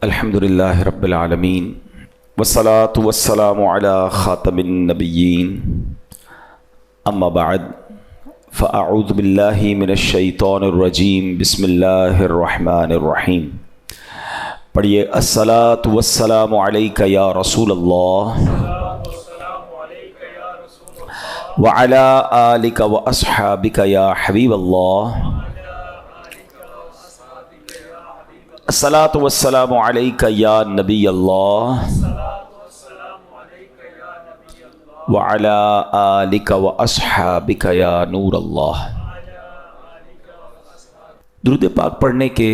الحمدللہ رب العالمین والصلاة والسلام علی خاتم النبیین اما بعد فاعوذ باللہ من الشیطان الرجیم بسم اللہ الرحمن الرحیم۔ پڑھیے الصلاة والسلام علیک یا رسول اللہ وعلی آلک واصحابک یا حبیب اللہ۔ الصلاۃ والسلام علیک یا نبی اللہ وعلی آلک واصحابک یا نور اللہ۔ درود پاک پڑھنے کے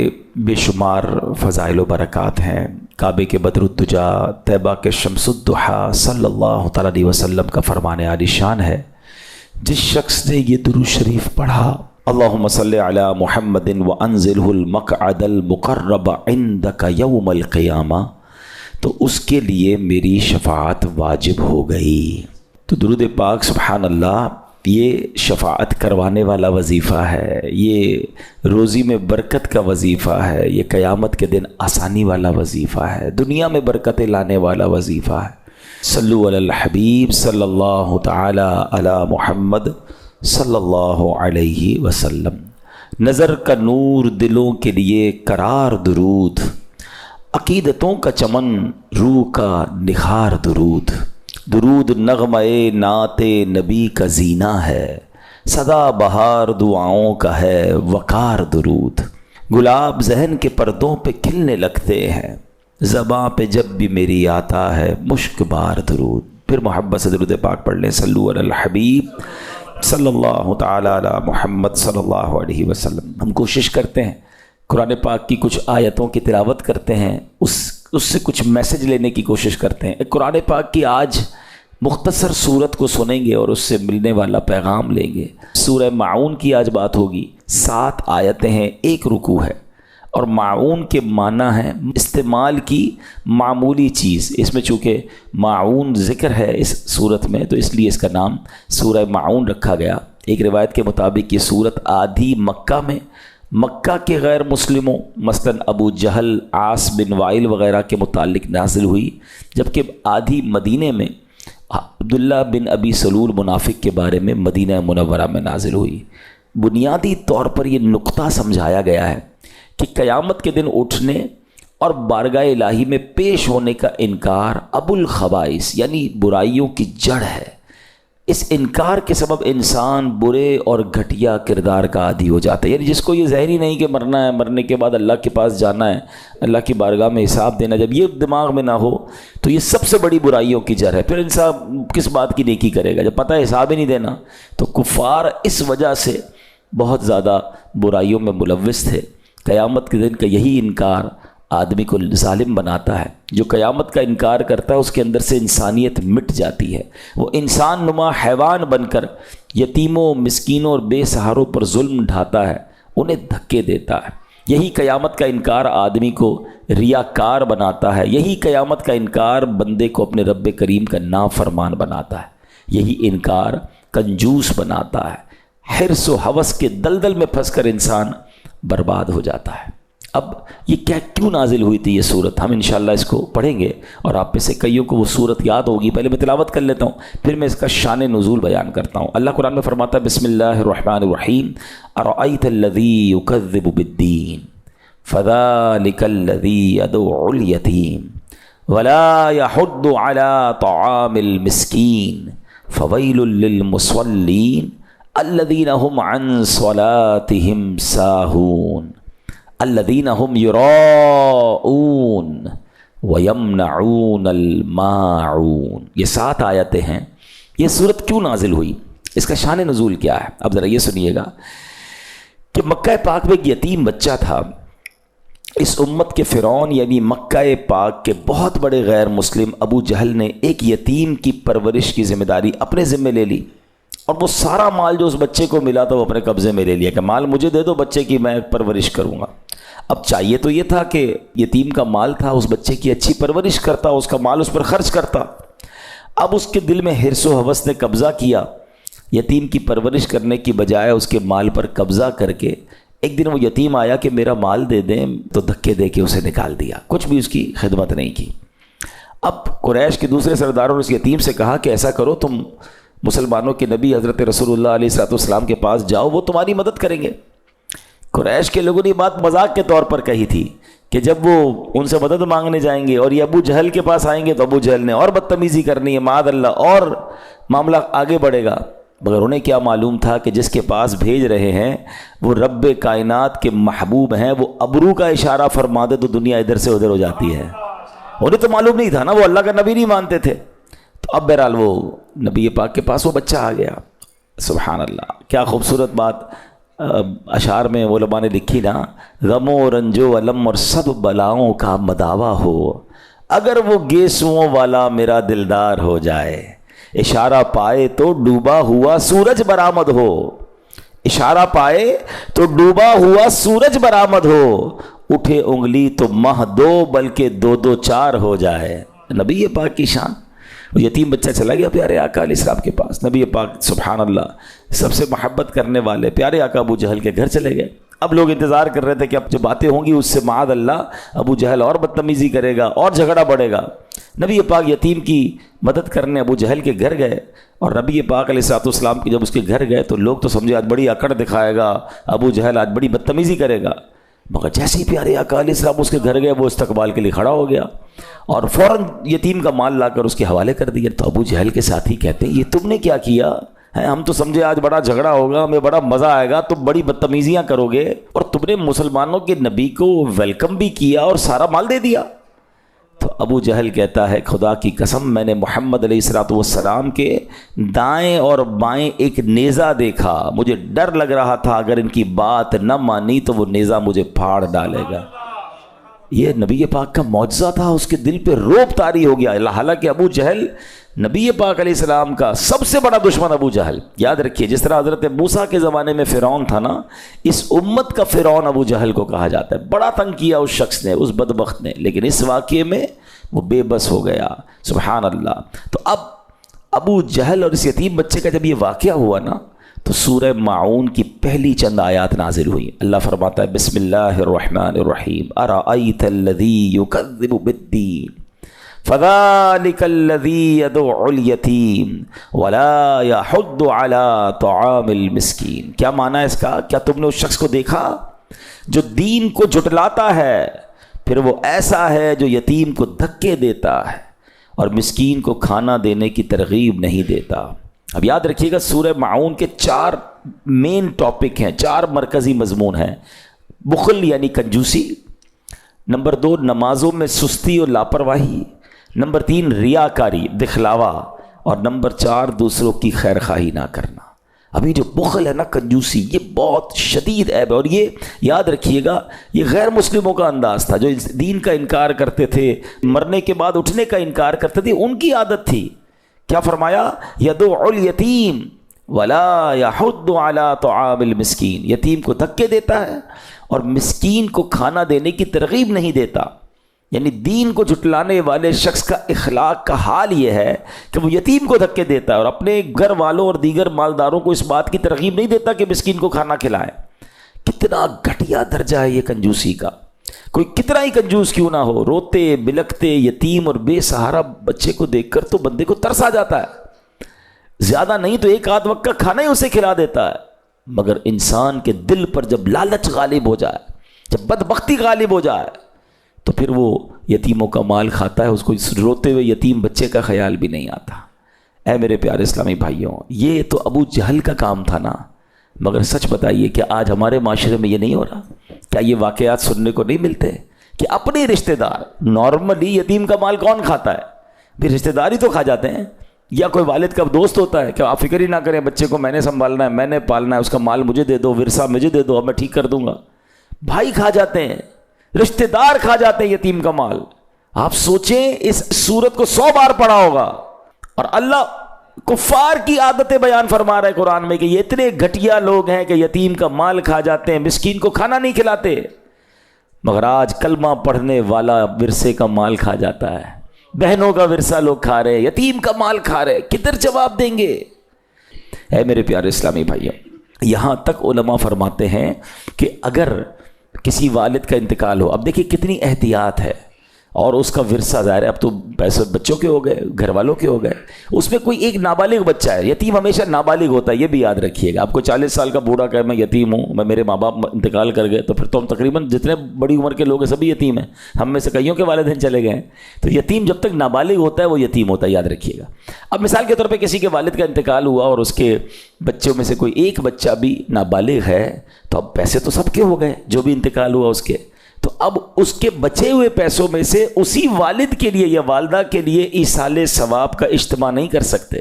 بے شمار فضائل و برکات ہیں۔ کعبے کے بدر الدجا، طیبہ کے شمس الضحیٰ صلی اللہ تعالیٰ علیہ وسلم کا فرمان عالی شان ہے، جس شخص نے یہ درود شریف پڑھا، اللہم صلی علی محمد وانزلہ المقعد المقرب عندک یوم القیامہ، تو اس کے لیے میری شفاعت واجب ہو گئی۔ تو درود پاک سبحان اللہ یہ شفاعت کروانے والا وظیفہ ہے، یہ روزی میں برکت کا وظیفہ ہے، یہ قیامت کے دن آسانی والا وظیفہ ہے، دنیا میں برکتیں لانے والا وظیفہ ہے۔ صلو علی الحبیب صلی اللہ تعالی علی محمد صلی اللہ علیہ وسلم۔ نظر کا نور دلوں کے لیے قرار درود، عقیدتوں کا چمن روح کا نخار درود، درود نغمہ نعت نبی کا زینہ ہے، سدا بہار دعاؤں کا ہے وقار درود، گلاب ذہن کے پردوں پہ کھلنے لگتے ہیں، زباں پہ جب بھی میری آتا ہے مشک بار درود۔ پھر محبت سے درود پاک پڑھ لیں، صلو علی الحبیب صلی اللہ تعالی علی محمد صلی اللہ علیہ وسلم۔ ہم کوشش کرتے ہیں قرآن پاک کی کچھ آیتوں کی تلاوت کرتے ہیں، اس سے کچھ میسج لینے کی کوشش کرتے ہیں۔ ایک قرآن پاک کی آج مختصر صورت کو سنیں گے اور اس سے ملنے والا پیغام لیں گے۔ سورہ معون کی آج بات ہوگی۔ 7 آیتیں ہیں، 1 رکوع ہے، اور معون کے معنی ہے استعمال کی معمولی چیز۔ اس میں چونکہ معون ذکر ہے اس صورت میں، تو اس لیے اس کا نام سورہ معون رکھا گیا۔ ایک روایت کے مطابق یہ صورت آدھی مکہ میں مکہ کے غیر مسلموں مثلا ابو جہل، عاص بن وائل وغیرہ کے متعلق نازل ہوئی، جبکہ آدھی مدینے میں عبداللہ بن ابی سلول منافق کے بارے میں مدینہ منورہ میں نازل ہوئی۔ بنیادی طور پر یہ نقطہ سمجھایا گیا ہے کہ قیامت کے دن اٹھنے اور بارگاہ الہی میں پیش ہونے کا انکار ابو الخبائث یعنی برائیوں کی جڑ ہے۔ اس انکار کے سبب انسان برے اور گھٹیا کردار کا عادی ہو جاتا ہے۔ یعنی جس کو یہ ظاہر ہی نہیں کہ مرنا ہے، مرنے کے بعد اللہ کے پاس جانا ہے، اللہ کی بارگاہ میں حساب دینا، جب یہ دماغ میں نہ ہو تو یہ سب سے بڑی برائیوں کی جڑ ہے۔ پھر انسان کس بات کی نیکی کرے گا جب پتہ ہے حساب ہی نہیں دینا؟ تو کفار اس وجہ سے بہت زیادہ برائیوں میں ملوث تھے۔ قیامت کے دن کا یہی انکار آدمی کو ظالم بناتا ہے۔ جو قیامت کا انکار کرتا ہے اس کے اندر سے انسانیت مٹ جاتی ہے، وہ انسان نما حیوان بن کر یتیموں، مسکینوں اور بے سہاروں پر ظلم ڈھاتا ہے، انہیں دھکے دیتا ہے۔ یہی قیامت کا انکار آدمی کو ریاکار بناتا ہے، یہی قیامت کا انکار بندے کو اپنے رب کریم کا نافرمان بناتا ہے، یہی انکار کنجوس بناتا ہے، حرص و ہوس کے دلدل میں پھنس کر انسان برباد ہو جاتا ہے۔ اب یہ کیوں نازل ہوئی تھی یہ صورت، ہم انشاءاللہ اس کو پڑھیں گے، اور آپ میں سے کئیوں کو وہ صورت یاد ہوگی۔ پہلے میں تلاوت کر لیتا ہوں، پھر میں اس کا شان نزول بیان کرتا ہوں۔ اللہ قرآن میں فرماتا ہے بسم اللہ الرحمن الرحیم، ارأیت الذی یکذب بالدین فذلک الذی یدعو الیتیم ولا یحض علی طعام المسکین فویل للمصلین الذین هم عن صلاتهم ساہون الذین هم یراؤون ویمنعون الماعون۔ یہ 7 آیتیں ہیں۔ یہ صورت کیوں نازل ہوئی، اس کا شان نزول کیا ہے؟ اب ذرا یہ سنیے گا کہ مکہ پاک میں ایک یتیم بچہ تھا۔ اس امت کے فرعون یعنی مکہ پاک کے بہت بڑے غیر مسلم ابو جہل نے ایک یتیم کی پرورش کی ذمہ داری اپنے ذمہ لے لی، اور وہ سارا مال جو اس بچے کو ملا تھا وہ اپنے قبضے میں لے لیا کہ مال مجھے دے دو بچے کی، میں پرورش کروں گا۔ اب چاہیے تو یہ تھا کہ یتیم کا مال تھا، اس بچے کی اچھی پرورش کرتا، اس کا مال اس پر خرچ کرتا۔ اب اس کے دل میں حرص و ہوس نے قبضہ کیا، یتیم کی پرورش کرنے کی بجائے اس کے مال پر قبضہ کر کے ایک دن وہ یتیم آیا کہ میرا مال دے دیں، تو دھکے دے کے اسے نکال دیا، کچھ بھی اس کی خدمت نہیں کی۔ اب قریش کے دوسرے سرداروں نے اس یتیم سے کہا کہ ایسا کرو، تم مسلمانوں کے نبی حضرت رسول اللہ علیہ السلام کے پاس جاؤ، وہ تمہاری مدد کریں گے۔ قریش کے لوگوں نے بات مذاق کے طور پر کہی تھی کہ جب وہ ان سے مدد مانگنے جائیں گے اور یہ ابو جہل کے پاس آئیں گے تو ابو جہل نے اور بدتمیزی کرنی ہے، معاذ اللہ، اور معاملہ آگے بڑھے گا۔ مگر انہیں کیا معلوم تھا کہ جس کے پاس بھیج رہے ہیں وہ رب کائنات کے محبوب ہیں، وہ ابرو کا اشارہ فرما دے تو دنیا ادھر سے ادھر ہو جاتی ہے۔ انہیں تو معلوم نہیں تھا نا، وہ اللہ کا نبی نہیں مانتے تھے۔ تو اب بہرحال وہ نبی پاک کے پاس وہ بچہ آ گیا۔ سبحان اللہ، کیا خوبصورت بات اشعار میں علماء نے لکھی نا، غم و رنج و علم اور سب بلاؤں کا مداوا ہو، اگر وہ گیسوؤں والا میرا دلدار ہو جائے، اشارہ پائے تو ڈوبا ہوا سورج برآمد ہو، اشارہ پائے تو ڈوبا ہوا سورج برآمد ہو، اٹھے انگلی تو ماہ دو بلکہ دو دو چار ہو جائے۔ نبی پاک کی شان۔ وہ یتیم بچہ چلا گیا پیارے آقا علیہ السلام کے پاس، نبی پاک سبحان اللہ سب سے محبت کرنے والے پیارے آقا ابو جہل کے گھر چلے گئے۔ اب لوگ انتظار کر رہے تھے کہ اب جو باتیں ہوں گی اس سے معاذ اللہ ابو جہل اور بدتمیزی کرے گا اور جھگڑا بڑھے گا۔ نبی پاک یتیم کی مدد کرنے ابو جہل کے گھر گئے، اور نبی پاک علیہ السلام کی جب اس کے گھر گئے تو لوگ تو سمجھے آج بڑی اکڑ دکھائے گا ابو جہل، آج بڑی بدتمیزی کرے گا۔ مگر جیسے ہی پیارے آقا علیہ السلام اس کے گھر گئے وہ استقبال کے لیے کھڑا ہو گیا اور فوراً یتیم کا مال لا کر اس کے حوالے کر دیا۔ تو ابو جہل کے ساتھی کہتے ہیں یہ تم نے کیا کیا ہے؟ ہم تو سمجھے آج بڑا جھگڑا ہوگا، ہمیں بڑا مزہ آئے گا، تم بڑی بدتمیزیاں کرو گے، اور تم نے مسلمانوں کے نبی کو ویلکم بھی کیا اور سارا مال دے دیا۔ تو ابو جہل کہتا ہے خدا کی قسم میں نے محمد علیہ السلام کے دائیں اور بائیں ایک نیزہ دیکھا، مجھے ڈر لگ رہا تھا اگر ان کی بات نہ مانی تو وہ نیزہ مجھے پھاڑ ڈالے گا۔ یہ نبی پاک کا معجزہ تھا، اس کے دل پہ روب طاری ہو گیا۔ حالانکہ ابو جہل نبی پاک علیہ السلام کا سب سے بڑا دشمن ابو جہل، یاد رکھیے جس طرح حضرت موسیٰ کے زمانے میں فرعون تھا نا، اس امت کا فرعون ابو جہل کو کہا جاتا ہے۔ بڑا تنگ کیا اس شخص نے، اس بدبخت نے، لیکن اس واقعے میں وہ بے بس ہو گیا۔ سبحان اللہ۔ تو اب ابو جہل اور اس یتیم بچے کا جب یہ واقعہ ہوا نا تو سورہ ماعون کی پہلی چند آیات نازل ہوئی۔ اللہ فرماتا ہے بسم اللہ الرحمن الرحیم ارأیت الذی یکذب بالدین فذلک الذی یدع الیتیم ولا یحض علی طعام المسکین۔ کیا معنی ہے اس کا؟ کیا تم نے اس شخص کو دیکھا جو دین کو جھٹلاتا ہے، پھر وہ ایسا ہے جو یتیم کو دھکے دیتا ہے اور مسکین کو کھانا دینے کی ترغیب نہیں دیتا۔ اب یاد رکھیے گا سورہ ماعون کے 4 مین ٹاپک ہیں، 4 مرکزی مضمون ہیں۔ بخل یعنی کنجوسی، نمبر 2 نمازوں میں سستی اور لاپرواہی، نمبر 3 ریاکاری دکھلاوا، اور نمبر 4 دوسروں کی خیر خواہی نہ کرنا۔ ابھی جو بخل ہے نا، کنجوسی، یہ بہت شدید عیب ہے، اور یہ یاد رکھیے گا یہ غیر مسلموں کا انداز تھا، جو دین کا انکار کرتے تھے، مرنے کے بعد اٹھنے کا انکار کرتے تھے، ان کی عادت تھی۔ کیا فرمایا؟ یدع الیتیم ولا یحض علی طعام المسکین، یتیم کو دھکے دیتا ہے اور مسکین کو کھانا دینے کی ترغیب نہیں دیتا۔ یعنی دین کو جھٹلانے والے شخص کا اخلاق کا حال یہ ہے کہ وہ یتیم کو دھکے دیتا ہے اور اپنے گھر والوں اور دیگر مالداروں کو اس بات کی ترغیب نہیں دیتا کہ مسکین کو کھانا کھلائیں۔ کتنا گھٹیا درجہ ہے یہ کنجوسی کا۔ کوئی کتنا ہی کنجوس کیوں نہ ہو، روتے بلکتے یتیم اور بے سہارا بچے کو دیکھ کر تو بندے کو ترس آ جاتا ہے، زیادہ نہیں تو ایک آدھ وقت کا کھانا ہی اسے کھلا دیتا ہے۔ مگر انسان کے دل پر جب لالچ غالب ہو جائے، جب بدبختی غالب ہو جائے، تو پھر وہ یتیموں کا مال کھاتا ہے، اس کو روتے ہوئے یتیم بچے کا خیال بھی نہیں آتا۔ اے میرے پیارے اسلامی بھائیوں، یہ تو ابو جہل کا کام تھا نا، مگر سچ بتائیے کہ آج ہمارے معاشرے میں یہ نہیں ہو رہا؟ کیا یہ واقعات سننے کو نہیں ملتے کہ اپنے رشتہ دار، نارملی یتیم کا مال کون کھاتا ہے؟ بھی رشتہ دار ہی تو کھا جاتے ہیں، یا کوئی والد کا دوست ہوتا ہے کہ آپ فکر ہی نہ کریں، بچے کو میں نے سنبھالنا ہے، میں نے پالنا ہے، اس کا مال مجھے دے دو، ورثہ مجھے دے دو، اب میں ٹھیک کر دوں گا۔ بھائی کھا جاتے ہیں، رشتہ دار کھا جاتے ہیں یتیم کا مال۔ آپ سوچیں اس سورت کو 100 بار پڑھا ہوگا، اور اللہ کفار کی عادتیں بیان فرما رہا ہے قرآن میں کہ یہ اتنے گھٹیا لوگ ہیں کہ یتیم کا مال کھا جاتے ہیں، مسکین کو کھانا نہیں کھلاتے۔ مگر آج کلمہ پڑھنے والا ورثے کا مال کھا جاتا ہے، بہنوں کا ورثہ لوگ کھا رہے، یتیم کا مال کھا رہے، کدھر جواب دیں گے؟ اے میرے پیارے اسلامی بھائیوں، یہاں تک علماء فرماتے ہیں کہ اگر کسی والد کا انتقال ہو، اب دیکھیے کتنی احتیاط ہے، اور اس کا ورثہ ظاہر ہے اب تو پیسے بچوں کے ہو گئے، گھر والوں کے ہو گئے، اس میں کوئی ایک نابالغ بچہ ہے، یتیم ہمیشہ نابالغ ہوتا ہے، یہ بھی یاد رکھیے گا۔ آپ کو 40 سال کا بوڑھا کہے میں یتیم ہوں، میں میرے ماں باپ انتقال کر گئے، تو پھر تو ہم تقریباً جتنے بڑی عمر کے لوگ ہیں سبھی یتیم ہیں، ہم میں سے کئیوں کے والدین چلے گئے ہیں۔ تو یتیم جب تک نابالغ ہوتا ہے وہ یتیم ہوتا ہے، یاد رکھیے گا۔ اب مثال کے طور پہ کسی کے والد کا انتقال ہوا اور اس کے بچوں میں سے کوئی ایک بچہ بھی نابالغ ہے، تو اب پیسے تو سب کے ہو گئے جو بھی انتقال ہوا اس کے، تو اب اس کے بچے ہوئے پیسوں میں سے اسی والد کے لیے یا والدہ کے لیے ایصال ثواب کا اجتماع نہیں کر سکتے،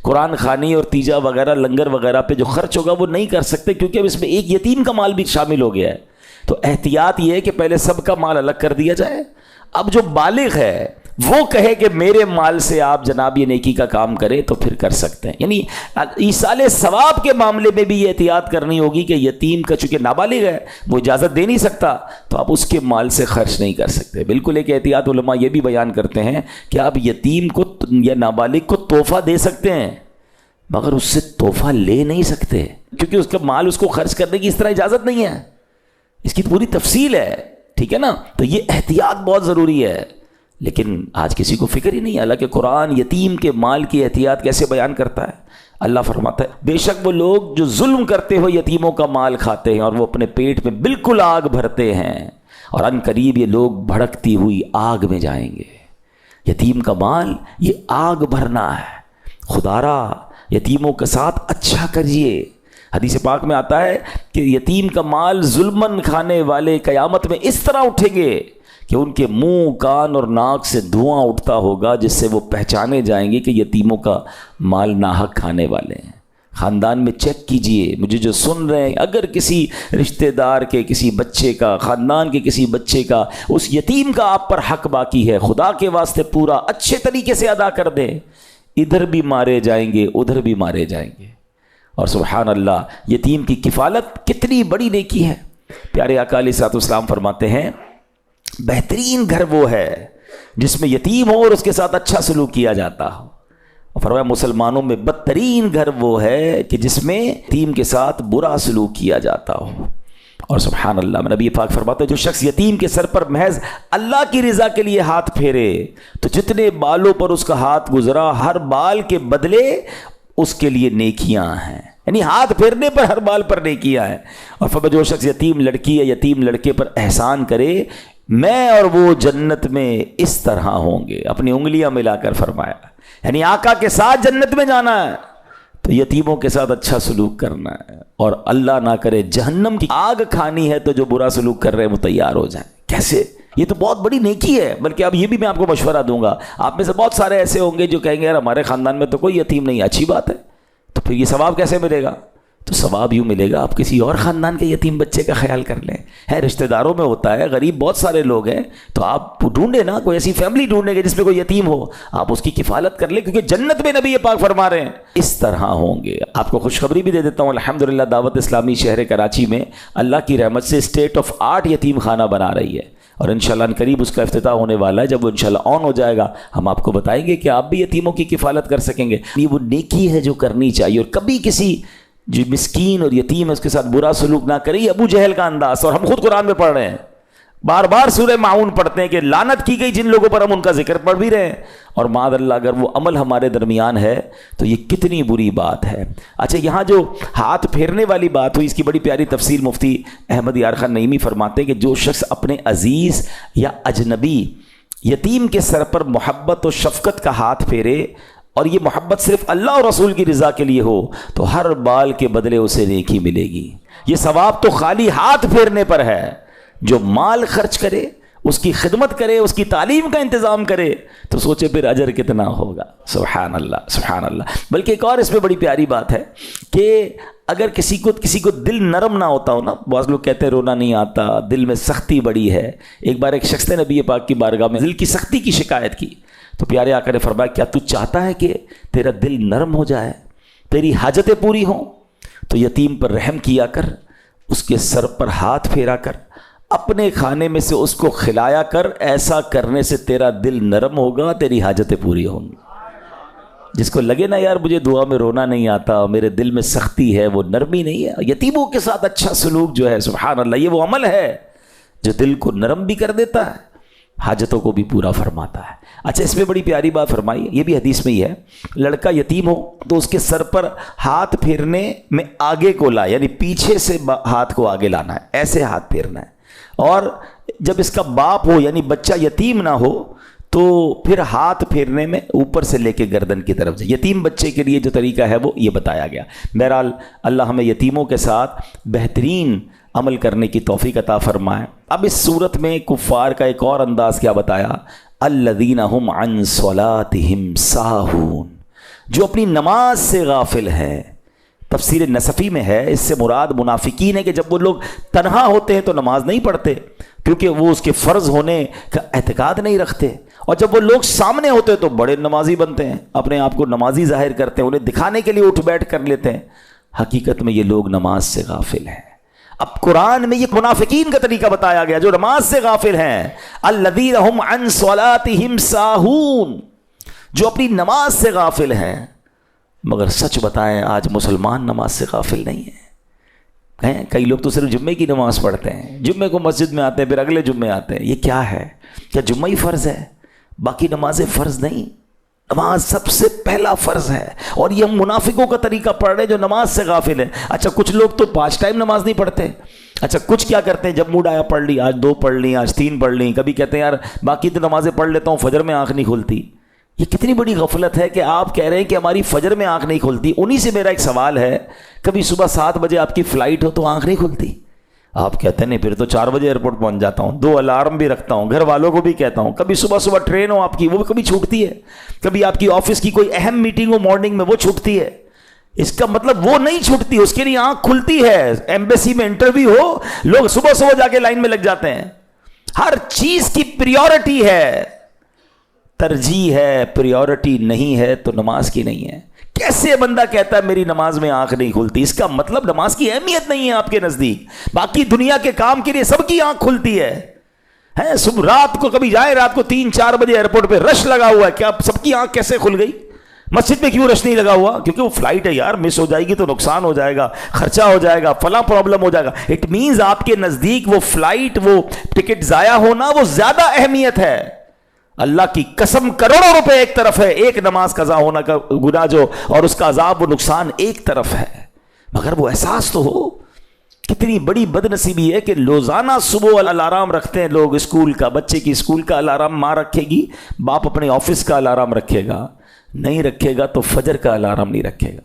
قرآن خوانی اور تیجا وغیرہ لنگر وغیرہ پہ جو خرچ ہوگا وہ نہیں کر سکتے، کیونکہ اب اس میں ایک یتیم کا مال بھی شامل ہو گیا ہے۔ تو احتیاط یہ ہے کہ پہلے سب کا مال الگ کر دیا جائے، اب جو بالغ ہے وہ کہے کہ میرے مال سے آپ جناب یہ نیکی کا کام کریں تو پھر کر سکتے ہیں۔ یعنی ایصال ثواب کے معاملے میں بھی یہ احتیاط کرنی ہوگی کہ یتیم کا چونکہ نابالغ ہے وہ اجازت دے نہیں سکتا، تو آپ اس کے مال سے خرچ نہیں کر سکتے۔ بالکل ایک احتیاط علماء یہ بھی بیان کرتے ہیں کہ آپ یتیم کو یا نابالغ کو تحفہ دے سکتے ہیں، مگر اس سے تحفہ لے نہیں سکتے، کیونکہ اس کا مال اس کو خرچ کرنے کی اس طرح اجازت نہیں ہے، اس کی پوری تفصیل ہے، ٹھیک ہے نا۔ تو یہ احتیاط بہت ضروری ہے، لیکن آج کسی کو فکر ہی نہیں ہے۔ حالانکہ قرآن یتیم کے مال کی احتیاط کیسے بیان کرتا ہے۔ اللہ فرماتا ہے بے شک وہ لوگ جو ظلم کرتے ہو یتیموں کا مال کھاتے ہیں اور وہ اپنے پیٹ میں بالکل آگ بھرتے ہیں، اور ان قریب یہ لوگ بھڑکتی ہوئی آگ میں جائیں گے۔ یتیم کا مال یہ آگ بھرنا ہے، خدارا یتیموں کے ساتھ اچھا کریے۔ حدیث پاک میں آتا ہے کہ یتیم کا مال ظلمن کھانے والے قیامت میں اس طرح اٹھیں گے کہ ان کے منہ، کان اور ناک سے دھواں اٹھتا ہوگا، جس سے وہ پہچانے جائیں گے کہ یتیموں کا مال ناحق کھانے والے ہیں۔ خاندان میں چیک کیجئے، مجھے جو سن رہے ہیں، اگر کسی رشتہ دار کے کسی بچے کا، خاندان کے کسی بچے کا، اس یتیم کا آپ پر حق باقی ہے، خدا کے واسطے پورا اچھے طریقے سے ادا کر دیں، ادھر بھی مارے جائیں گے ادھر بھی مارے جائیں گے۔ اور سبحان اللہ، یتیم کی کفالت کتنی بڑی نیکی ہے۔ پیارے آقا علیہ الصلوۃ والسلام فرماتے ہیں بہترین گھر وہ ہے جس میں یتیم ہو اور اس کے ساتھ اچھا سلوک کیا جاتا ہو، اور فرمایا مسلمانوں میں بدترین گھر وہ ہے کہ جس میں یتیم کے ساتھ برا سلوک کیا جاتا ہو۔ اور سبحان اللہ، نبی پاک فرماتے ہیں جو شخص یتیم کے سر پر محض اللہ کی رضا کے لیے ہاتھ پھیرے تو جتنے بالوں پر اس کا ہاتھ گزرا ہر بال کے بدلے اس کے لیے نیکیاں ہیں، یعنی ہاتھ پھیرنے پر ہر بال پر نیکیاں ہیں۔ اور فرمایا جو شخص یتیم لڑکی یا یتیم لڑکے پر احسان کرے میں اور وہ جنت میں اس طرح ہوں گے، اپنی انگلیاں ملا کر فرمایا، یعنی آقا کے ساتھ جنت میں جانا ہے تو یتیموں کے ساتھ اچھا سلوک کرنا ہے، اور اللہ نہ کرے جہنم کی آگ کھانی ہے تو جو برا سلوک کر رہے ہیں وہ تیار ہو جائیں۔ کیسے؟ یہ تو بہت بڑی نیکی ہے۔ بلکہ اب یہ بھی میں آپ کو مشورہ دوں گا، آپ میں سے بہت سارے ایسے ہوں گے جو کہیں گے یار ہمارے خاندان میں تو کوئی یتیم نہیں ہے، اچھی بات ہے، تو پھر یہ ثواب کیسے ملے گا؟ تو ثواب یوں ملے گا آپ کسی اور خاندان کے یتیم بچے کا خیال کر لیں، ہے رشتہ داروں میں ہوتا ہے، غریب بہت سارے لوگ ہیں، تو آپ ڈھونڈیں نا، کوئی ایسی فیملی ڈھونڈیں گے جس میں کوئی یتیم ہو، آپ اس کی کفالت کر لیں، کیونکہ جنت میں نبی پاک فرما رہے ہیں اس طرح ہوں گے۔ آپ کو خوشخبری بھی دے دیتا ہوں، الحمدللہ دعوت اسلامی شہر کراچی میں اللہ کی رحمت سے اسٹیٹ آف آرٹ یتیم خانہ بنا رہی ہے، اور انشاءاللہ ان قریب اس کا افتتاح ہونے والا ہے۔ جب وہ انشاءاللہ آن ہو جائے گا ہم آپ کو بتائیں گے کہ آپ بھی یتیموں کی کفالت کر سکیں گے۔ یہ وہ نیکی ہے جو کرنی چاہیے، اور کبھی کسی جو مسکین اور یتیم ہے اس کے ساتھ برا سلوک نہ کرے۔ ابو جہل کا انداز، اور ہم خود قرآن میں پڑھ رہے ہیں، بار بار سورہ معون پڑھتے ہیں کہ لعنت کی گئی جن لوگوں پر، ہم ان کا ذکر پڑھ بھی رہے ہیں، اور معاذ اللہ اگر وہ عمل ہمارے درمیان ہے تو یہ کتنی بری بات ہے۔ اچھا، یہاں جو ہاتھ پھیرنے والی بات ہوئی اس کی بڑی پیاری تفصیل مفتی احمد یار خان نعیمی فرماتے ہیں کہ جو شخص اپنے عزیز یا اجنبی یتیم کے سر پر محبت و شفقت کا ہاتھ پھیرے، اور یہ محبت صرف اللہ اور رسول کی رضا کے لیے ہو، تو ہر بال کے بدلے اسے نیکی ملے گی۔ یہ ثواب تو خالی ہاتھ پھیرنے پر ہے۔ جو مال خرچ کرے، اس کی خدمت کرے، اس کی تعلیم کا انتظام کرے، تو سوچے پھر اجر کتنا ہوگا۔ سبحان اللہ، سبحان اللہ۔ بلکہ ایک اور اس میں بڑی پیاری بات ہے کہ اگر کسی کو دل نرم نہ ہوتا ہو نا، بعض لوگ کہتے ہیں رونا نہیں آتا، دل میں سختی بڑی ہے۔ ایک بار ایک شخص نے نبی پاک کی بارگاہ میں دل کی سختی کی شکایت کی، تو پیارے آقا نے فرمایا کیا تو چاہتا ہے کہ تیرا دل نرم ہو جائے، تیری حاجتیں پوری ہوں؟ تو یتیم پر رحم کیا کر، اس کے سر پر ہاتھ پھیرا کر، اپنے کھانے میں سے اس کو کھلایا کر، ایسا کرنے سے تیرا دل نرم ہوگا، تیری حاجتیں پوری ہوں گی۔ جس کو لگے نا یار مجھے دعا میں رونا نہیں آتا، میرے دل میں سختی ہے، وہ نرمی نہیں ہے. یتیموں کے ساتھ اچھا سلوک جو ہے سبحان اللہ، یہ وہ عمل ہے جو دل کو نرم بھی کر دیتا ہے، حاجتوں کو بھی پورا فرماتا ہے. اچھا اس میں بڑی پیاری بات فرمائی، یہ بھی حدیث میں ہی ہے، لڑکا یتیم ہو تو اس کے سر پر ہاتھ پھیرنے میں آگے کو لائے، یعنی پیچھے سے ہاتھ کو آگے لانا ہے، ایسے ہاتھ پھیرنا ہے. اور جب اس کا باپ ہو یعنی بچہ یتیم نہ ہو تو پھر ہاتھ پھیرنے میں اوپر سے لے کے گردن کی طرف سے. یتیم بچے کے لیے جو طریقہ ہے وہ یہ بتایا گیا. بہرحال اللہ ہمیں یتیموں کے ساتھ بہترین عمل کرنے کی توفیق عطا فرمائے. اب اس صورت میں کفار کا ایک اور انداز کیا بتایا، الذین هم عن صلاتهم ساہون، جو اپنی نماز سے غافل ہیں. تفسیر نصفی میں ہے اس سے مراد منافقین ہے کہ جب وہ لوگ تنہا ہوتے ہیں تو نماز نہیں پڑھتے کیونکہ وہ اس کے فرض ہونے کا اعتقاد نہیں رکھتے، اور جب وہ لوگ سامنے ہوتے تو بڑے نمازی بنتے ہیں، اپنے آپ کو نمازی ظاہر کرتے ہیں، انہیں دکھانے کے لیے اٹھ بیٹھ کر لیتے ہیں. حقیقت میں یہ لوگ نماز سے غافل ہیں. اب قرآن میں یہ منافقین کا طریقہ بتایا گیا جو نماز سے غافل ہیں. الذین هم عن صلاتهم ساہون، جو اپنی نماز سے غافل ہیں. مگر سچ بتائیں آج مسلمان نماز سے غافل نہیں ہیں. کئی لوگ تو صرف جمعے کی نماز پڑھتے ہیں، جمعے کو مسجد میں آتے ہیں پھر اگلے جمعے آتے ہیں. یہ کیا ہے؟ کیا جمعہ ہی فرض ہے؟ باقی نمازیں فرض نہیں؟ نماز سب سے پہلا فرض ہے. اور یہ ہم منافقوں کا طریقہ پڑھ رہے ہیں جو نماز سے غافل ہیں. اچھا کچھ لوگ تو 5 ٹائم نماز نہیں پڑھتے. اچھا کچھ کیا کرتے ہیں، جب موڈ آیا پڑھ لی، آج 2 پڑھ لی، آج 3 پڑھ لی، کبھی کہتے ہیں یار باقی تو نمازیں پڑھ لیتا ہوں، فجر میں آنکھ نہیں کھلتی. یہ کتنی بڑی غفلت ہے کہ آپ کہہ رہے ہیں کہ ہماری فجر میں آنکھ نہیں کھلتی. انہی سے میرا ایک سوال ہے، کبھی صبح 7 بجے آپ کی فلائٹ ہو تو آنکھ نہیں کھلتی؟ آپ کہتے ہیں نہیں پھر تو 4 بجے ایئرپورٹ پہنچ جاتا ہوں، 2 الارم بھی رکھتا ہوں، گھر والوں کو بھی کہتا ہوں. کبھی صبح ٹرین ہو آپ کی وہ کبھی چھوٹتی ہے، کبھی آپ کی آفس کی کوئی اہم میٹنگ ہو مارننگ میں وہ چھوٹتی ہے. اس کا مطلب وہ نہیں چھوٹتی، اس کے لیے آنکھ کھلتی ہے. ایمبیسی میں انٹرویو ہو، لوگ صبح جا کے لائن میں لگ جاتے ہیں. ہر چیز کی پریورٹی ہے، ترجیح ہے، پریورٹی نہیں ہے تو نماز کی نہیں ہے. کیسے بندہ کہتا ہے میری نماز میں آنکھ نہیں کھلتی؟ اس کا مطلب نماز کی اہمیت نہیں ہے آپ کے نزدیک. باقی دنیا کے کام کے لیے سب کی آنکھ کھلتی ہے. صبح رات کو کبھی جائے، رات کو 3-4 بجے ایئرپورٹ پہ رش لگا ہوا ہے، کیا سب کی آنکھ کیسے کھل گئی؟ مسجد میں کیوں رش نہیں لگا ہوا؟ کیونکہ وہ فلائٹ ہے یار، مس ہو جائے گی تو نقصان ہو جائے گا، خرچہ ہو جائے گا، فلاں پرابلم ہو جائے گا. اٹ مینز آپ کے نزدیک وہ فلائٹ، وہ ٹکٹ ضائع ہونا وہ زیادہ اہمیت ہے. اللہ کی قسم کروڑوں روپے ایک طرف ہے، ایک نماز قضا ہونا کا گناہ جو اور اس کا عذاب و نقصان ایک طرف ہے. مگر وہ احساس تو ہو. کتنی بڑی بد نصیبی ہے کہ روزانہ صبح الارم رکھتے ہیں لوگ اسکول کا، بچے کی اسکول کا الارم ماں رکھے گی، باپ اپنے آفس کا الارم رکھے گا، نہیں رکھے گا تو فجر کا الارم نہیں رکھے گا.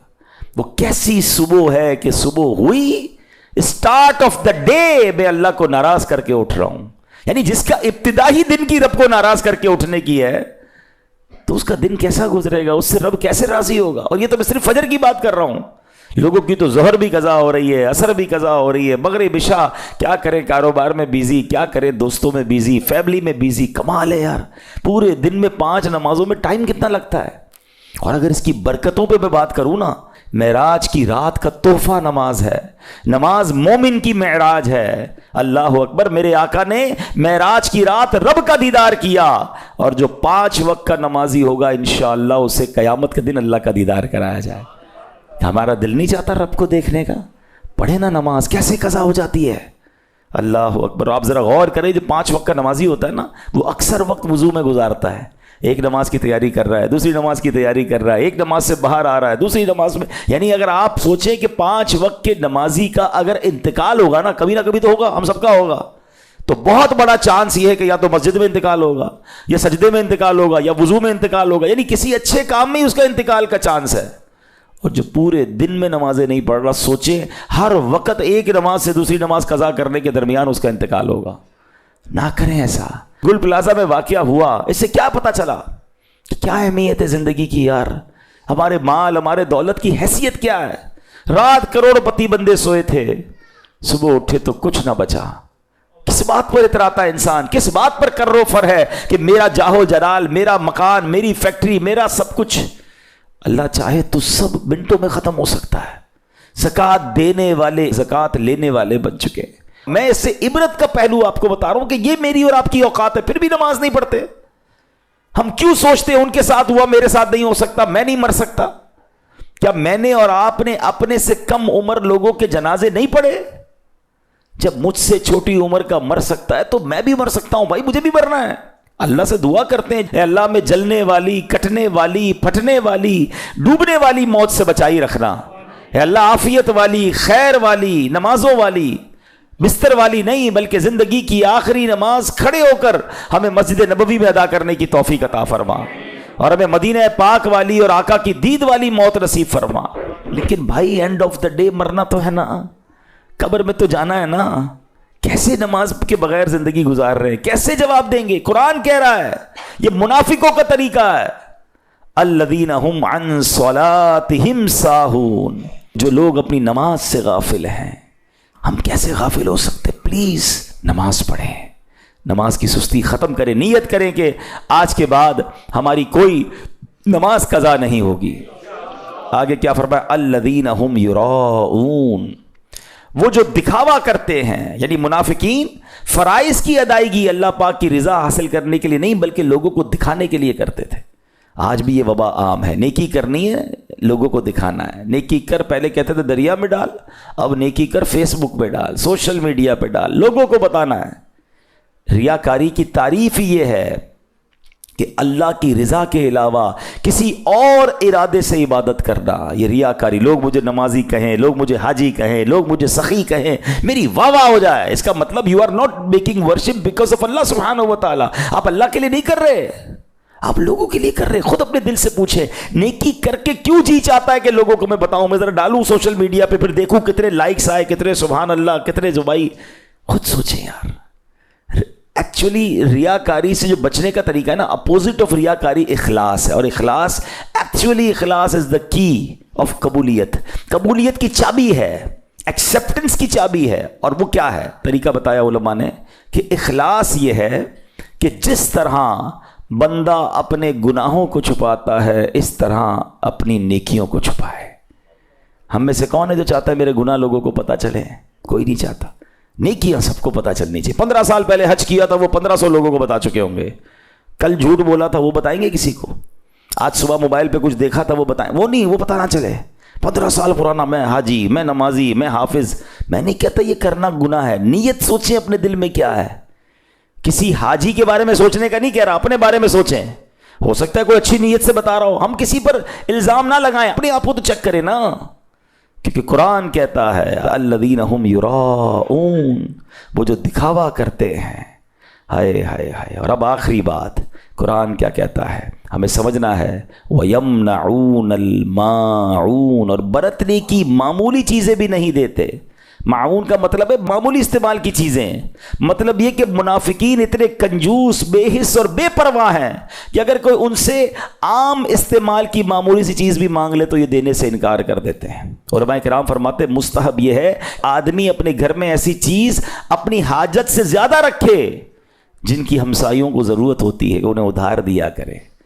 وہ کیسی صبح ہے کہ صبح ہوئی، اسٹارٹ آف دا ڈے میں اللہ کو ناراض کر کے اٹھ رہا ہوں. یعنی جس کا ابتدا ہی دن کی رب کو ناراض کر کے اٹھنے کی ہے تو اس کا دن کیسا گزرے گا، اس سے رب کیسے راضی ہوگا. اور یہ تو میں صرف فجر کی بات کر رہا ہوں، لوگوں کی تو ظہر بھی قضا ہو رہی ہے، عصر بھی قضا ہو رہی ہے، مغرب عشاء. کیا کریں، کاروبار میں بیزی، کیا کریں دوستوں میں بیزی، فیملی میں بیزی. کمال ہے یار، پورے دن میں 5 نمازوں میں ٹائم کتنا لگتا ہے. اور اگر اس کی برکتوں پہ میں بات کروں نا، معراج کی رات کا تحفہ نماز ہے. نماز مومن کی معراج ہے. اللہ اکبر. میرے آقا نے معراج کی رات رب کا دیدار کیا، اور جو 5 وقت کا نمازی ہوگا انشاءاللہ اسے قیامت کے دن اللہ کا دیدار کرایا جائے. ہمارا دل نہیں چاہتا رب کو دیکھنے کا؟ پڑھے نا نماز کیسے قضا ہو جاتی ہے. اللہ اکبر. آپ ذرا غور کریں، جو 5 وقت کا نمازی ہوتا ہے نا، وہ اکثر وقت وضو میں گزارتا ہے. ایک نماز کی تیاری کر رہا ہے، دوسری نماز کی تیاری کر رہا ہے، ایک نماز سے باہر آ رہا ہے، دوسری نماز میں. یعنی اگر آپ سوچیں کہ 5 وقت کے نمازی کا اگر انتقال ہوگا نا، کبھی نہ کبھی تو ہوگا، ہم سب کا ہوگا، تو بہت بڑا چانس یہ ہے کہ یا تو مسجد میں انتقال ہوگا، یا سجدے میں انتقال ہوگا، یا وضو میں انتقال ہوگا. یعنی کسی اچھے کام میں ہی اس کا انتقال کا چانس ہے. اور جو پورے دن میں نمازیں نہیں پڑھ رہا، سوچیں ہر وقت ایک نماز سے دوسری نماز قضا کرنے کے درمیان اس کا انتقال ہوگا. نہ کریں ایسا. گل پلازا میں واقعہ ہوا، اس سے کیا پتا چلا کہ کیا اہمیت ہے زندگی کی یار. ہمارے مال، ہمارے دولت کی حیثیت کیا ہے. رات کروڑ پتی بندے سوئے تھے، صبح اٹھے تو کچھ نہ بچا. کس بات پر اتراتا ہے انسان، کس بات پر کر رو فر ہے کہ میرا جاہو جلال، میرا مکان، میری فیکٹری، میرا سب کچھ. اللہ چاہے تو سب منٹوں میں ختم ہو سکتا ہے. زکوٰۃ دینے والے زکوٰۃ لینے والے بن چکے. میں اس سے عبرت کا پہلو آپ کو بتا رہا ہوں کہ یہ میری اور آپ کی اوقات ہے، پھر بھی نماز نہیں پڑھتے. ہم کیوں سوچتے ہیں ان کے ساتھ ہوا میرے ساتھ نہیں ہو سکتا، میں نہیں مر سکتا؟ کیا میں نے اور آپ نے اپنے سے کم عمر لوگوں کے جنازے نہیں پڑھے؟ جب مجھ سے چھوٹی عمر کا مر سکتا ہے تو میں بھی مر سکتا ہوں بھائی، مجھے بھی مرنا ہے۔ اللہ سے دعا کرتے ہیں، اے اللہ میں جلنے والی، کٹنے والی، پھٹنے والی، ڈوبنے والی موت سے بچائی رکھنا۔ اے اللہ عافیت والی، خیر والی، نمازوں والی، بستر والی نہیں بلکہ زندگی کی آخری نماز کھڑے ہو کر ہمیں مسجد نبوی میں ادا کرنے کی توفیق عطا فرما، اور ہمیں مدینہ پاک والی اور آقا کی دید والی موت نصیب فرما۔ لیکن بھائی اینڈ آف دا ڈے مرنا تو ہے نا، قبر میں تو جانا ہے نا۔ کیسے نماز کے بغیر زندگی گزار رہے ہیں؟ کیسے جواب دیں گے؟ قرآن کہہ رہا ہے یہ منافقوں کا طریقہ ہے، الذین هم عن صلاتهم ساہون، جو لوگ اپنی نماز سے غافل ہیں۔ ہم کیسے غافل ہو سکتے؟ پلیز نماز پڑھیں، نماز کی سستی ختم کریں، نیت کریں کہ آج کے بعد ہماری کوئی نماز قضا نہیں ہوگی۔ آگے کیا فرمایا؟ الذین هم یراؤون، وہ جو دکھاوا کرتے ہیں، یعنی منافقین فرائض کی ادائیگی اللہ پاک کی رضا حاصل کرنے کے لیے نہیں بلکہ لوگوں کو دکھانے کے لیے کرتے تھے۔ آج بھی یہ وبا عام ہے، نیکی کرنی ہے لوگوں کو دکھانا ہے، نیکی کر پہلے کہتے تھے دریا میں ڈال، اب نیکی کر فیس بک پہ ڈال، سوشل میڈیا پہ ڈال، لوگوں کو بتانا ہے۔ ریاکاری کی تعریف یہ ہے کہ اللہ کی رضا کے علاوہ کسی اور ارادے سے عبادت کرنا، یہ ریاکاری۔ لوگ مجھے نمازی کہیں، لوگ مجھے حاجی کہیں، لوگ مجھے سخی کہیں، میری واہ واہ ہو جائے، اس کا مطلب you are not making worship because of اللہ سبحانہ و تعالی۔ آپ اللہ کے لیے نہیں کر رہے، آپ لوگوں کے لیے کر رہے۔ خود اپنے دل سے پوچھیں، نیکی کر کے کیوں جی چاہتا ہے کہ لوگوں کو میں بتاؤں، میں ذرا ڈالوں سوشل میڈیا پہ، پھر دیکھوں کتنے لائکس آئے، کتنے سبحان اللہ، کتنے زبائی۔ خود سوچیں یار، ایکچولی ریاکاری سے جو بچنے کا طریقہ ہے نا، اپوزٹ آف ریاکاری اخلاص ہے، اور اخلاص ایکچولی اخلاص از دا کی آف قبولیت، قبولیت کی چابی ہے، ایکسیپٹنس کی چابی ہے۔ اور وہ کیا ہے؟ طریقہ بتایا علماء نے کہ اخلاص یہ ہے کہ جس طرح بندہ اپنے گناہوں کو چھپاتا ہے اس طرح اپنی نیکیوں کو چھپائے۔ ہم میں سے کون ہے جو چاہتا ہے میرے گناہ لوگوں کو پتہ چلے؟ کوئی نہیں چاہتا۔ نیکیاں سب کو پتہ چلنی چاہیے۔ 15 سال پہلے حج کیا تھا وہ 1500 لوگوں کو بتا چکے ہوں گے، کل جھوٹ بولا تھا وہ بتائیں گے کسی کو، آج صبح موبائل پہ کچھ دیکھا تھا وہ بتائیں، وہ نہیں، وہ پتہ نہ چلے۔ 15 سال پرانا میں حاجی، میں نمازی، میں حافظ۔ میں نہیں کہتا یہ کرنا گناہ ہے، نیت سوچیں اپنے دل میں کیا ہے۔ کسی حاجی کے بارے میں سوچنے کا نہیں کہہ رہا، اپنے بارے میں سوچیں۔ ہو سکتا ہے کوئی اچھی نیت سے بتا رہا ہو، ہم کسی پر الزام نہ لگائیں، اپنے آپ کو تو چیک کریں نا، کیونکہ قرآن کہتا ہے الذین هم یراؤون، وہ جو دکھاوا کرتے ہیں۔ ہائے ہائے ہائے۔ اور اب آخری بات، قرآن کیا کہتا ہے ہمیں سمجھنا ہے، وَيَمْنَعُونَ الْمَاعُونَ، اور برتنے کی معمولی چیزیں بھی نہیں دیتے۔ معاون کا مطلب ہے معمولی استعمال کی چیزیں، مطلب یہ کہ منافقین اتنے کنجوس، بے حس اور بے پرواہ ہیں کہ اگر کوئی ان سے عام استعمال کی معمولی سی چیز بھی مانگ لے تو یہ دینے سے انکار کر دیتے ہیں۔ علماء کرام فرماتے ہیں مستحب یہ ہے آدمی اپنے گھر میں ایسی چیز اپنی حاجت سے زیادہ رکھے جن کی ہمسایوں کو ضرورت ہوتی ہے کہ انہیں ادھار دیا کرے۔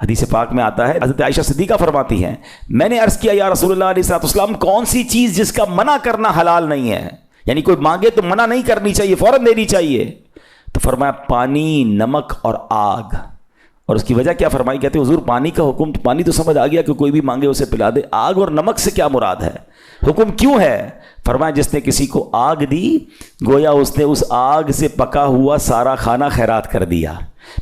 حدیث پاک میں آتا ہے، حضرت عائشہ صدیقہ فرماتی ہیں میں نے عرض کیا یا رسول اللہ علیہ السلام کون سی چیز جس کا منع کرنا حلال نہیں ہے، یعنی کوئی مانگے تو منع نہیں کرنی چاہیے، فوراً دینی چاہیے؟ تو فرمایا پانی، نمک اور آگ۔ اور اس کی وجہ کیا فرمائی؟ کہتے ہیں حضور پانی کا حکم، پانی تو سمجھ آ گیا کہ کوئی بھی مانگے اسے پلا دے، آگ اور نمک سے کیا مراد ہے؟ حکم کیوں ہے؟ فرمایا جس نے کسی کو آگ دی گویا اس نے اس آگ سے پکا ہوا سارا کھانا خیرات کر دیا۔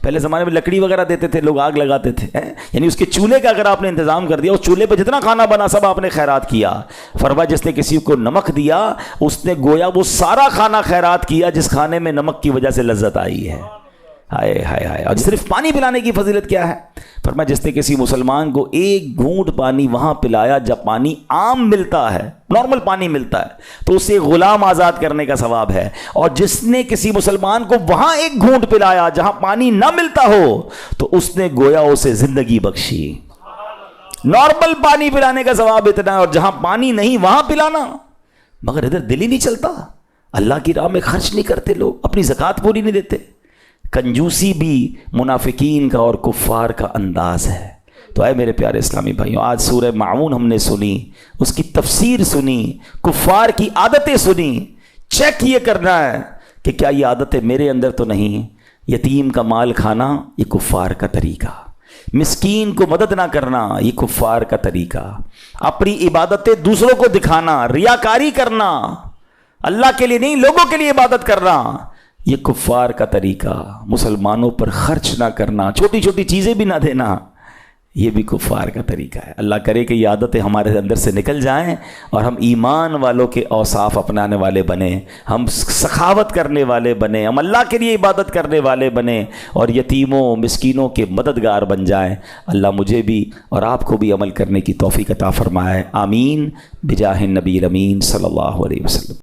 پہلے زمانے میں لکڑی وغیرہ دیتے تھے لوگ، آگ لگاتے تھے، یعنی اس کے چولہے کا اگر آپ نے انتظام کر دیا، اس چولہے پہ جتنا کھانا بنا سب آپ نے خیرات کیا۔ فرمایا جس نے کسی کو نمک دیا اس نے گویا وہ سارا کھانا خیرات کیا جس کھانے میں نمک کی وجہ سے لذت آئی ہے۔ ہائے ہائے ہائے۔ اور صرف پانی پلانے کی فضیلت کیا ہے؟ فرمایا جس نے کسی مسلمان کو ایک گھونٹ پانی وہاں پلایا جب پانی عام ملتا ہے، نارمل پانی ملتا ہے، تو اسے غلام آزاد کرنے کا ثواب ہے۔ اور جس نے کسی مسلمان کو وہاں ایک گھونٹ پلایا جہاں پانی نہ ملتا ہو تو اس نے گویا اسے زندگی بخشی۔ نارمل پانی پلانے کا ثواب اتنا ہے، اور جہاں پانی نہیں وہاں پلانا۔ مگر ادھر دل ہی نہیں چلتا، اللہ کی راہ میں خرچ نہیں کرتے لوگ، اپنی زکوٰۃ پوری نہیں دیتے۔ کنجوسی بھی منافقین کا اور کفار کا انداز ہے۔ تو اے میرے پیارے اسلامی بھائیوں، آج سورہ معون ہم نے سنی، اس کی تفسیر سنی، کفار کی عادتیں سنی۔ چیک یہ کرنا ہے کہ کیا یہ عادتیں میرے اندر تو نہیں، یتیم کا مال کھانا یہ کفار کا طریقہ، مسکین کو مدد نہ کرنا یہ کفار کا طریقہ، اپنی عبادتیں دوسروں کو دکھانا، ریاکاری کرنا، اللہ کے لیے نہیں لوگوں کے لیے عبادت کرنا، یہ کفار کا طریقہ، مسلمانوں پر خرچ نہ کرنا، چھوٹی چھوٹی چیزیں بھی نہ دینا، یہ بھی کفار کا طریقہ ہے۔ اللہ کرے کہ یہ عادتیں ہمارے اندر سے نکل جائیں اور ہم ایمان والوں کے اوصاف اپنانے والے بنیں، ہم سخاوت کرنے والے بنیں، ہم اللہ کے لیے عبادت کرنے والے بنیں اور یتیموں مسکینوں کے مددگار بن جائیں۔ اللہ مجھے بھی اور آپ کو بھی عمل کرنے کی توفیق عطا فرمائے، آمین بجاہ النبی الامین صلی اللہ علیہ وسلم۔